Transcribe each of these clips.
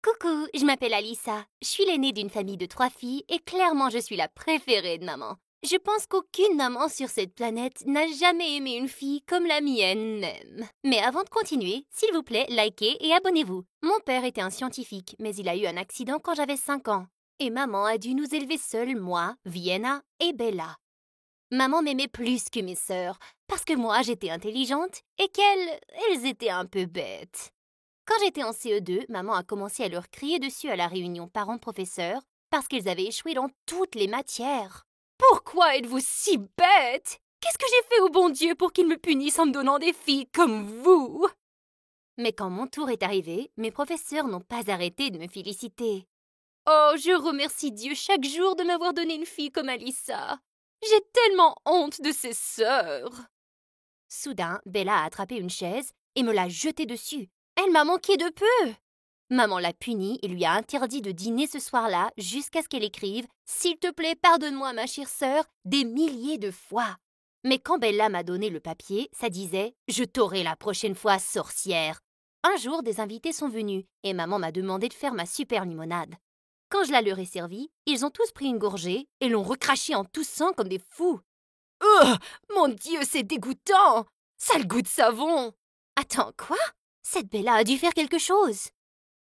Coucou, je m'appelle Alissa. Je suis l'aînée d'une famille de 3 filles et clairement je suis la préférée de maman. Je pense qu'aucune maman sur cette planète n'a jamais aimé une fille comme la mienne même. Mais avant de continuer, s'il vous plaît, likez et abonnez-vous. Mon père était un scientifique, mais il a eu un accident quand j'avais 5 ans. Et maman a dû nous élever seuls, moi, Vienna et Bella. Maman m'aimait plus que mes sœurs, parce que moi j'étais intelligente et elles étaient un peu bêtes. Quand j'étais en CE2, maman a commencé à leur crier dessus à la réunion parents-professeurs parce qu'ils avaient échoué dans toutes les matières. Pourquoi êtes-vous si bête? Qu'est-ce que j'ai fait au bon Dieu pour qu'il me punisse en me donnant des filles comme vous? Mais quand mon tour est arrivé, mes professeurs n'ont pas arrêté de me féliciter. Oh, je remercie Dieu chaque jour de m'avoir donné une fille comme Alissa. J'ai tellement honte de ses sœurs. Soudain, Bella a attrapé une chaise et me l'a jetée dessus. Elle m'a manqué de peu. Maman l'a punie et lui a interdit de dîner ce soir-là jusqu'à ce qu'elle écrive « S'il te plaît, pardonne-moi, ma chère sœur » des milliers de fois. Mais quand Bella m'a donné le papier, ça disait « Je t'aurai la prochaine fois, sorcière ». Un jour, des invités sont venus et maman m'a demandé de faire ma super limonade. Quand je la leur ai servie, ils ont tous pris une gorgée et l'ont recrachée en toussant comme des fous. « Oh, mon Dieu, c'est dégoûtant! Ça a le goût de savon !» Attends, quoi? Cette Bella a dû faire quelque chose.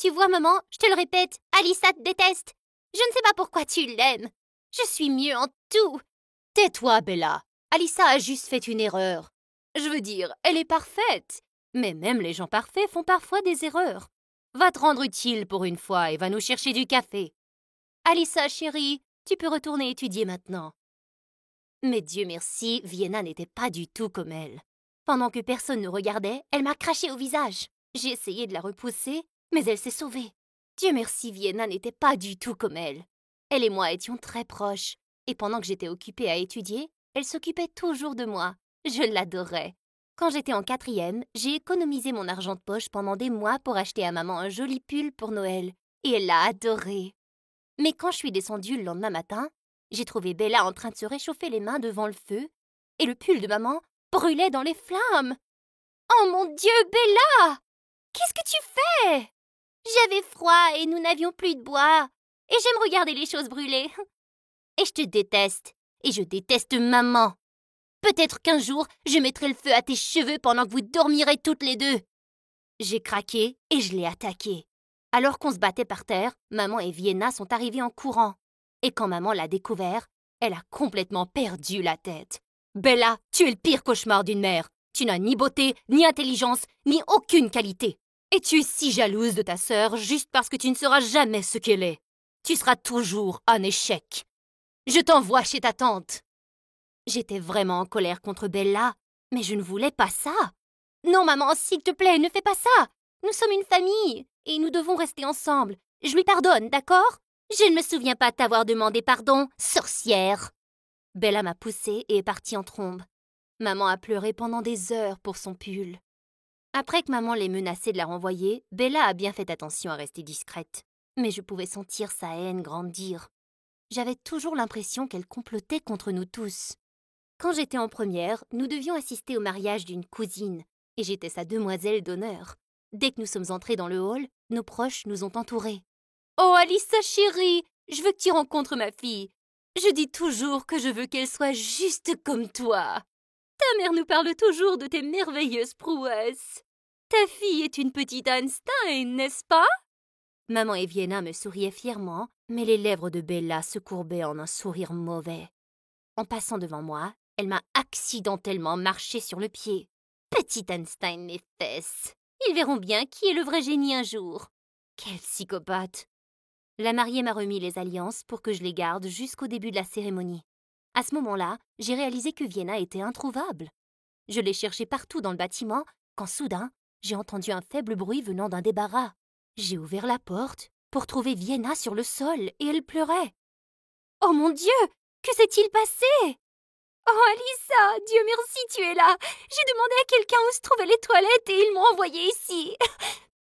Tu vois, maman, je te le répète, Alissa te déteste. Je ne sais pas pourquoi tu l'aimes. Je suis mieux en tout. Tais-toi, Bella. Alissa a juste fait une erreur. Je veux dire, elle est parfaite. Mais même les gens parfaits font parfois des erreurs. Va te rendre utile pour une fois et va nous chercher du café. Alissa, chérie, tu peux retourner étudier maintenant. Mais Dieu merci, Vienna n'était pas du tout comme elle. Pendant que personne ne regardait, elle m'a craché au visage. J'ai essayé de la repousser, mais elle s'est sauvée. Dieu merci, Vienna n'était pas du tout comme elle. Elle et moi étions très proches, et pendant que j'étais occupée à étudier, elle s'occupait toujours de moi. Je l'adorais. Quand j'étais en 4e, j'ai économisé mon argent de poche pendant des mois pour acheter à maman un joli pull pour Noël, et elle l'a adoré. Mais quand je suis descendue le lendemain matin, j'ai trouvé Bella en train de se réchauffer les mains devant le feu, et le pull de maman brûlait dans les flammes. Oh mon Dieu, Bella! Qu'est-ce que tu fais? J'avais froid et nous n'avions plus de bois. Et j'aime regarder les choses brûler. Et je te déteste. Et je déteste maman. Peut-être qu'un jour, je mettrai le feu à tes cheveux pendant que vous dormirez toutes les deux. J'ai craqué et je l'ai attaqué. Alors qu'on se battait par terre, maman et Vienna sont arrivées en courant. Et quand maman l'a découvert, elle a complètement perdu la tête. Bella, tu es le pire cauchemar d'une mère. Tu n'as ni beauté, ni intelligence, ni aucune qualité. Et tu es si jalouse de ta sœur juste parce que tu ne seras jamais ce qu'elle est. Tu seras toujours un échec. Je t'envoie chez ta tante. J'étais vraiment en colère contre Bella, mais je ne voulais pas ça. Non, maman, s'il te plaît, ne fais pas ça. Nous sommes une famille et nous devons rester ensemble. Je lui pardonne, d'accord? Je ne me souviens pas t'avoir demandé pardon, sorcière. Bella m'a poussée et est partie en trombe. Maman a pleuré pendant des heures pour son pull. Après que maman l'ait menacée de la renvoyer, Bella a bien fait attention à rester discrète. Mais je pouvais sentir sa haine grandir. J'avais toujours l'impression qu'elle complotait contre nous tous. Quand j'étais en première, nous devions assister au mariage d'une cousine, et j'étais sa demoiselle d'honneur. Dès que nous sommes entrés dans le hall, nos proches nous ont entourés. « Oh, Alissa chérie, je veux que tu rencontres ma fille. Je dis toujours que je veux qu'elle soit juste comme toi. Ta mère nous parle toujours de tes merveilleuses prouesses. Ta fille est une petite Einstein, n'est-ce pas? » Maman et Vienna me souriaient fièrement, mais les lèvres de Bella se courbaient en un sourire mauvais. En passant devant moi, elle m'a accidentellement marché sur le pied. Petite Einstein, mes fesses. Ils verront bien qui est le vrai génie un jour. Quelle psychopathe! La mariée m'a remis les alliances pour que je les garde jusqu'au début de la cérémonie. À ce moment-là, j'ai réalisé que Vienna était introuvable. Je l'ai cherchée partout dans le bâtiment quand soudain, j'ai entendu un faible bruit venant d'un débarras. J'ai ouvert la porte pour trouver Vienna sur le sol et elle pleurait. « Oh mon Dieu! Que s'est-il passé? » « Oh Alissa, Dieu merci, tu es là! J'ai demandé à quelqu'un où se trouvaient les toilettes et ils m'ont envoyée ici.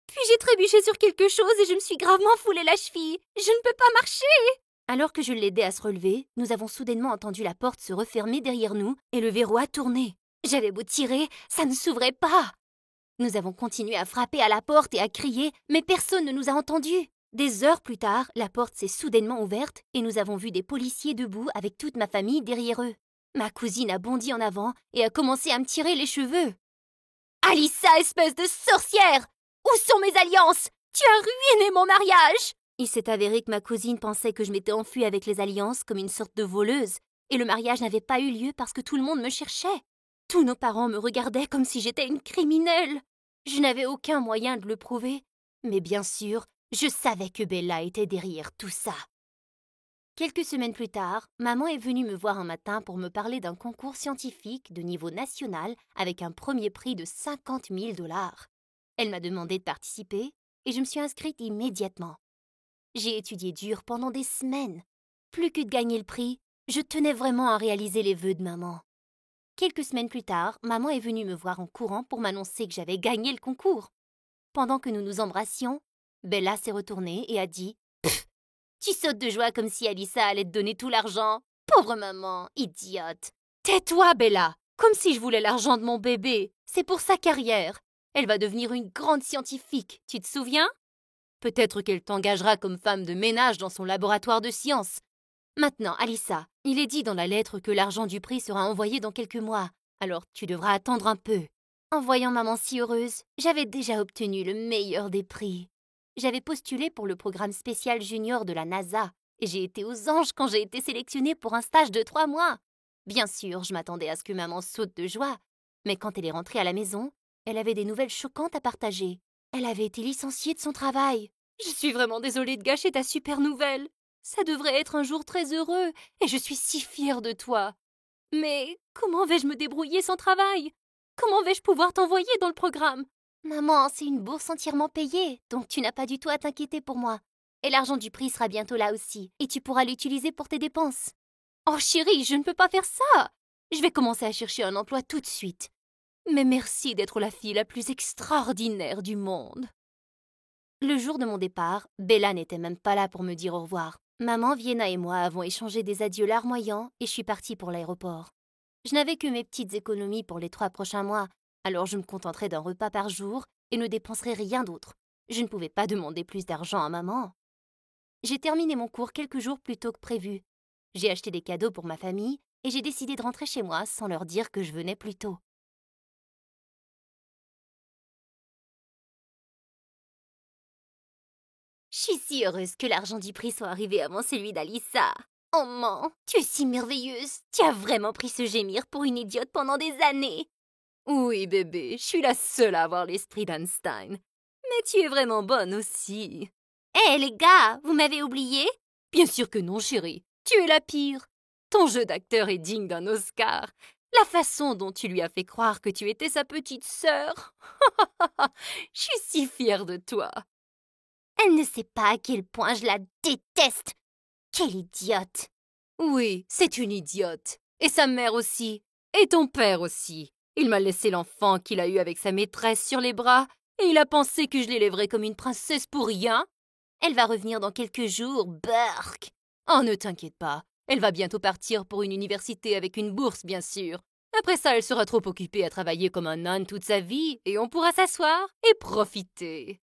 Puis j'ai trébuché sur quelque chose et je me suis gravement foulé la cheville. Je ne peux pas marcher! » Alors que je l'aidais à se relever, nous avons soudainement entendu la porte se refermer derrière nous et le verrou a tourné. J'avais beau tirer, ça ne s'ouvrait pas. Nous avons continué à frapper à la porte et à crier, mais personne ne nous a entendus. Des heures plus tard, la porte s'est soudainement ouverte et nous avons vu des policiers debout avec toute ma famille derrière eux. Ma cousine a bondi en avant et a commencé à me tirer les cheveux. « Alyssa, espèce de sorcière! Où sont mes alliances? Tu as ruiné mon mariage !» Il s'est avéré que ma cousine pensait que je m'étais enfuie avec les alliances comme une sorte de voleuse, et le mariage n'avait pas eu lieu parce que tout le monde me cherchait. Tous nos parents me regardaient comme si j'étais une criminelle. Je n'avais aucun moyen de le prouver, mais bien sûr, je savais que Bella était derrière tout ça. Quelques semaines plus tard, maman est venue me voir un matin pour me parler d'un concours scientifique de niveau national avec un premier prix de 50 000 $. Elle m'a demandé de participer et je me suis inscrite immédiatement. J'ai étudié dur pendant des semaines. Plus que de gagner le prix, je tenais vraiment à réaliser les vœux de maman. Quelques semaines plus tard, maman est venue me voir en courant pour m'annoncer que j'avais gagné le concours. Pendant que nous nous embrassions, Bella s'est retournée et a dit « Pfff, tu sautes de joie comme si Alyssa allait te donner tout l'argent. Pauvre maman, idiote. Tais-toi, Bella, comme si je voulais l'argent de mon bébé. C'est pour sa carrière. Elle va devenir une grande scientifique, tu te souviens? Peut-être qu'elle t'engagera comme femme de ménage dans son laboratoire de sciences. Maintenant, Alyssa, il est dit dans la lettre que l'argent du prix sera envoyé dans quelques mois, alors tu devras attendre un peu. » En voyant maman si heureuse, j'avais déjà obtenu le meilleur des prix. J'avais postulé pour le programme spécial junior de la NASA et j'ai été aux anges quand j'ai été sélectionnée pour un stage de 3 mois. Bien sûr, je m'attendais à ce que maman saute de joie, mais quand elle est rentrée à la maison, elle avait des nouvelles choquantes à partager. Elle avait été licenciée de son travail. Je suis vraiment désolée de gâcher ta super nouvelle. Ça devrait être un jour très heureux et je suis si fière de toi. Mais comment vais-je me débrouiller sans travail? Comment vais-je pouvoir t'envoyer dans le programme? Maman, c'est une bourse entièrement payée, donc tu n'as pas du tout à t'inquiéter pour moi. Et l'argent du prix sera bientôt là aussi, et tu pourras l'utiliser pour tes dépenses. Oh chérie, je ne peux pas faire ça. Je vais commencer à chercher un emploi tout de suite. Mais merci d'être la fille la plus extraordinaire du monde. Le jour de mon départ, Bella n'était même pas là pour me dire au revoir. Maman, Vienna et moi avons échangé des adieux larmoyants et je suis partie pour l'aéroport. Je n'avais que mes petites économies pour les 3 prochains mois, alors je me contenterai d'un repas par jour et ne dépenserai rien d'autre. Je ne pouvais pas demander plus d'argent à maman. J'ai terminé mon cours quelques jours plus tôt que prévu. J'ai acheté des cadeaux pour ma famille et j'ai décidé de rentrer chez moi sans leur dire que je venais plus tôt. Je suis si heureuse que l'argent du prix soit arrivé avant celui d'Alyssa. Oh maman, tu es si merveilleuse. Tu as vraiment pris ce gémir pour une idiote pendant des années. Oui, bébé, je suis la seule à avoir l'esprit d'Einstein. Mais tu es vraiment bonne aussi. Hé, les gars, vous m'avez oublié? Bien sûr que non, chérie. Tu es la pire. Ton jeu d'acteur est digne d'un Oscar. La façon dont tu lui as fait croire que tu étais sa petite sœur. Je suis si fière de toi. Elle ne sait pas à quel point je la déteste. Quelle idiote. Oui, c'est une idiote. Et sa mère aussi. Et ton père aussi. Il m'a laissé l'enfant qu'il a eu avec sa maîtresse sur les bras et il a pensé que je l'élèverais comme une princesse pour rien. Elle va revenir dans quelques jours, Burk. Oh, ne t'inquiète pas. Elle va bientôt partir pour une université avec une bourse, bien sûr. Après ça, elle sera trop occupée à travailler comme un âne toute sa vie et on pourra s'asseoir et profiter.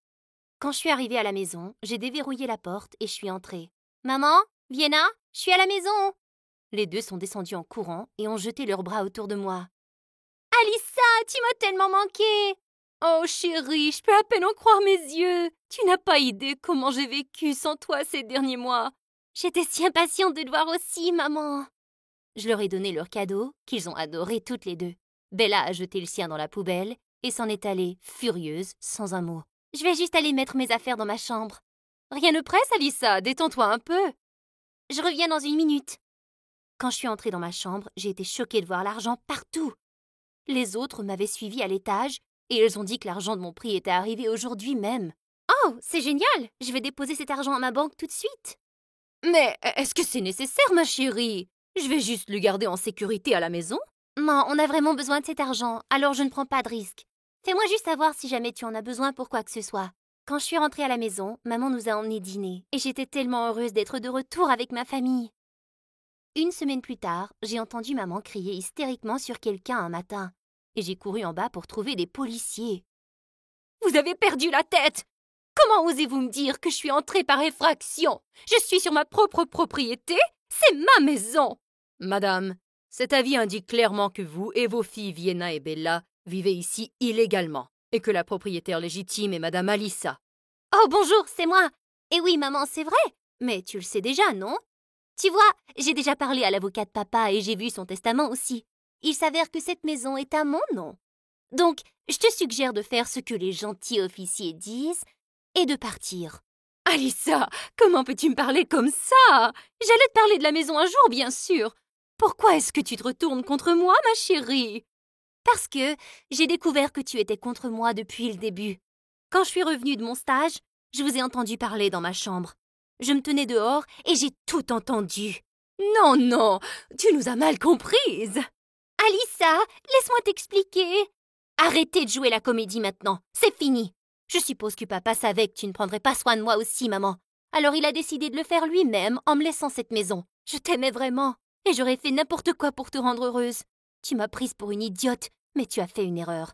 Quand je suis arrivée à la maison, j'ai déverrouillé la porte et je suis entrée. « Maman, Vienna, je suis à la maison !» Les deux sont descendus en courant et ont jeté leurs bras autour de moi. « Alyssa, tu m'as tellement manqué !»« Oh chérie, je peux à peine en croire mes yeux. Tu n'as pas idée comment j'ai vécu sans toi ces derniers mois. J'étais si impatiente de te voir aussi, maman. » Je leur ai donné leur cadeau, qu'ils ont adoré toutes les deux. Bella a jeté le sien dans la poubelle et s'en est allée, furieuse, sans un mot. « Je vais juste aller mettre mes affaires dans ma chambre. »« Rien ne presse, Alyssa, détends-toi un peu. »« Je reviens dans 1 minute. » Quand je suis entrée dans ma chambre, j'ai été choquée de voir l'argent partout. Les autres m'avaient suivie à l'étage et elles ont dit que l'argent de mon prix était arrivé aujourd'hui même. « Oh, c'est génial! Je vais déposer cet argent à ma banque tout de suite. »« Mais est-ce que c'est nécessaire, ma chérie? Je vais juste le garder en sécurité à la maison. »« Non, on a vraiment besoin de cet argent, alors je ne prends pas de risque. Fais-moi juste savoir si jamais tu en as besoin pour quoi que ce soit. » Quand je suis rentrée à la maison, maman nous a emmenés dîner et j'étais tellement heureuse d'être de retour avec ma famille. 1 semaine plus tard, j'ai entendu maman crier hystériquement sur quelqu'un un matin et j'ai couru en bas pour trouver des policiers. « Vous avez perdu la tête! Comment osez-vous me dire que je suis entrée par effraction? Je suis sur ma propre propriété. C'est ma maison. Madame, cet avis indique clairement que vous et vos filles Vienna et Bella vivez ici illégalement et que la propriétaire légitime est Madame Alissa. Oh, bonjour, c'est moi. Et oui, maman, c'est vrai. Mais tu le sais déjà, non? Tu vois, j'ai déjà parlé à l'avocat de papa et j'ai vu son testament aussi. Il s'avère que cette maison est à mon nom. Donc, je te suggère de faire ce que les gentils officiers disent et de partir. Alissa, comment peux-tu me parler comme ça? J'allais te parler de la maison un jour, bien sûr. Pourquoi est-ce que tu te retournes contre moi, ma chérie? Parce que j'ai découvert que tu étais contre moi depuis le début. Quand je suis revenue de mon stage, je vous ai entendu parler dans ma chambre. Je me tenais dehors et j'ai tout entendu. Non, non, tu nous as mal comprises. Alissa, laisse-moi t'expliquer. Arrêtez de jouer la comédie maintenant, c'est fini. Je suppose que papa savait que tu ne prendrais pas soin de moi aussi, maman. Alors il a décidé de le faire lui-même en me laissant cette maison. Je t'aimais vraiment, et j'aurais fait n'importe quoi pour te rendre heureuse. Tu m'as prise pour une idiote, mais tu as fait une erreur.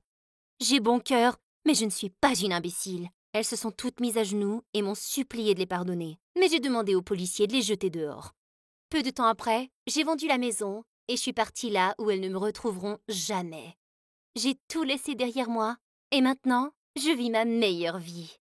J'ai bon cœur, mais je ne suis pas une imbécile. Elles se sont toutes mises à genoux et m'ont supplié de les pardonner. Mais j'ai demandé aux policiers de les jeter dehors. Peu de temps après, j'ai vendu la maison et je suis partie là où elles ne me retrouveront jamais. J'ai tout laissé derrière moi et maintenant, je vis ma meilleure vie.